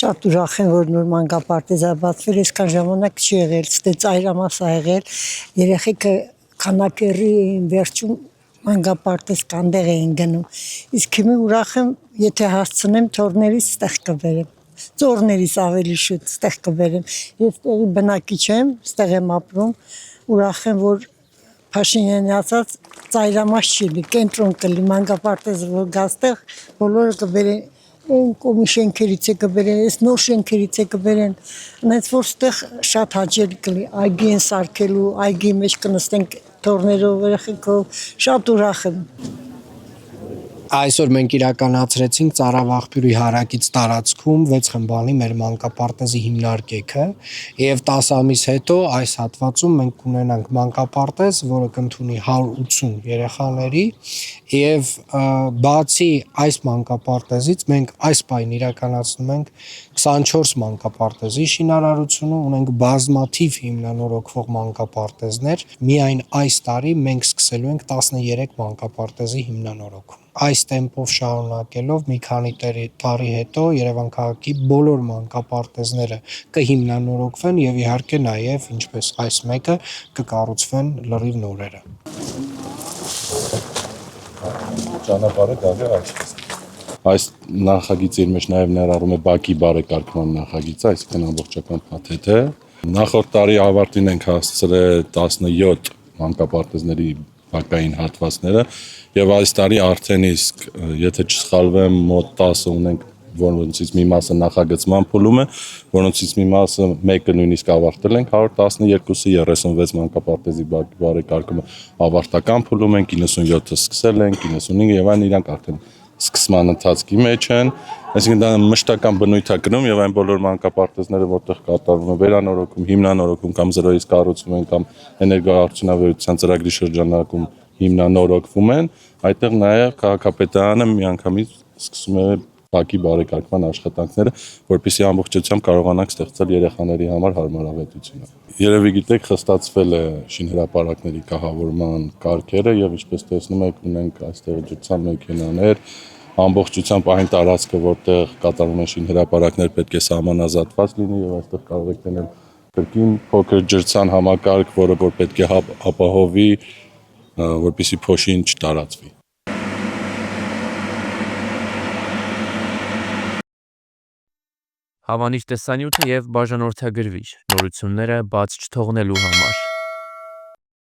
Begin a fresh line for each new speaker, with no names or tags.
Շատ ուրախ եմ, որ նոր մանկապարտեզը բացվել, այսքան ժամանակ չի եղել, ստե ծայրամաս ա եղել, երեխեքը քանակերի էին վերջում մանկապարտեզ կանտեղ էին գնում, իսկ հիմա ուրախ եմ, եթե հասցնեմ թորներից ստեղ կբերեմ, ծորներից ավելի շուտ ստեղ կբերեմ, ես տեղի բնակիչ եմ, ստեղ եմ ապրում, ուրախ եմ, որ Փաշինյանի ասած ծայրամաս չի լի, կենտրոն կլի, մանկապարտեզը որ գաստեղ, բոլորը կբերեն, այն կոմի շենքերից է կբերեն, այս նոր շենքերից է կբերեն, այնց որ ստեղ շատ հաճելի կլի, այգի են սարքելու, այգի մեջ կնստենք թորներով, երեխեքով, շատ ուրախ եմ։
Այսօր մենք իրականացրեցինք Ծարավաղբյուրի հարակից տարածքում 6 խմբանի մեր մանկապարտեզի հիմնարկեքը եւ 10 ամիս հետո այս հատվածում մենք կունենանք մանկապարտեզ, որը կընդունի 180 երեխաների եւ բացի այս մանկապարտեզից մենք այս պայն իրականացնում ենք 24 մանկապարտեզի շինարարությունը, ունենք բազմաթիվ հիմնանորոգվող մանկապարտեզներ, միայն այս տարի մենք սկսելու ենք 13 մանկապարտեզի հիմնանորոգում։ Այս տեմպով շարունակելով մի քանի տարի հետո Երևան քաղաքի բոլոր մանկապարտեզները կհիմնանորոգվեն եւ իհարկե նաեւ ինչպես այս մեկը կկառուցվեն լրիվ նորերը։
Ճանապարհը գալի աչքից։ Այս նախագիծի մեջ նաեւ ներառում է բակի բարեկարգման նախագիծը, այսինքն ամբողջական փաթեթը։ Նախորդ տարի ավարտին ենք հասցրել 17 մանկապարտեզների բակային հատվածները եւ այս տարի արդեն իսկ եթե չսխալվեմ մոտ 10 ունենք, որոնցից մի մասը նախագծման փուլում է, որոնցից մի մասը մեկը նույնիսկ ավարտել ենք 112-ը 36 մանկապարտեզի բակի բարեկարգումը ավարտական փուլում են, 97-ը սկսել են, 95 եւ այն իրանք արդեն սկսման ընթացքի մեջ են, այսինքն դա մշտական բնույթ է կրում եւ այն բոլոր մանկապարտեզները, որտեղ կատարվում է վերանորոգում, հիմնանորոգում կամ զրոյից կառուցում են կամ էներգոարդյունաբերության ծրագրի շրջանակում հիմնանորոգվում են, այդտեղ նաեւ քաղաքապետարանը միանգամից սկսում է բակի բարեկարգման աշխատանքները, որպեսզի ամբողջությամբ կարողանանք ստեղծել երեխաների համար հարմարավետությունը։ Երևի գիտեք, խստացվել է շինհրապարակների կահավորման կարգերը եւ ինչպես տեսնում եք, ունենք այստեղ ջրցան մեքենաներ, ամբողջությամբ այն տարածքը, որտեղ կատարվում են շինհրապարակներ, պետք է սահմանազատված լինի եւ այստեղ կարող եք տնել կրկին փոքր ջրցան համակարգ, որը որ պետք է ապահովի, որպեսզի փոշին չտարածվի։
Հավանիչ տեսանյութ եւ բաժանորդագրվիչ նորությունները բաց չթողնելու համար։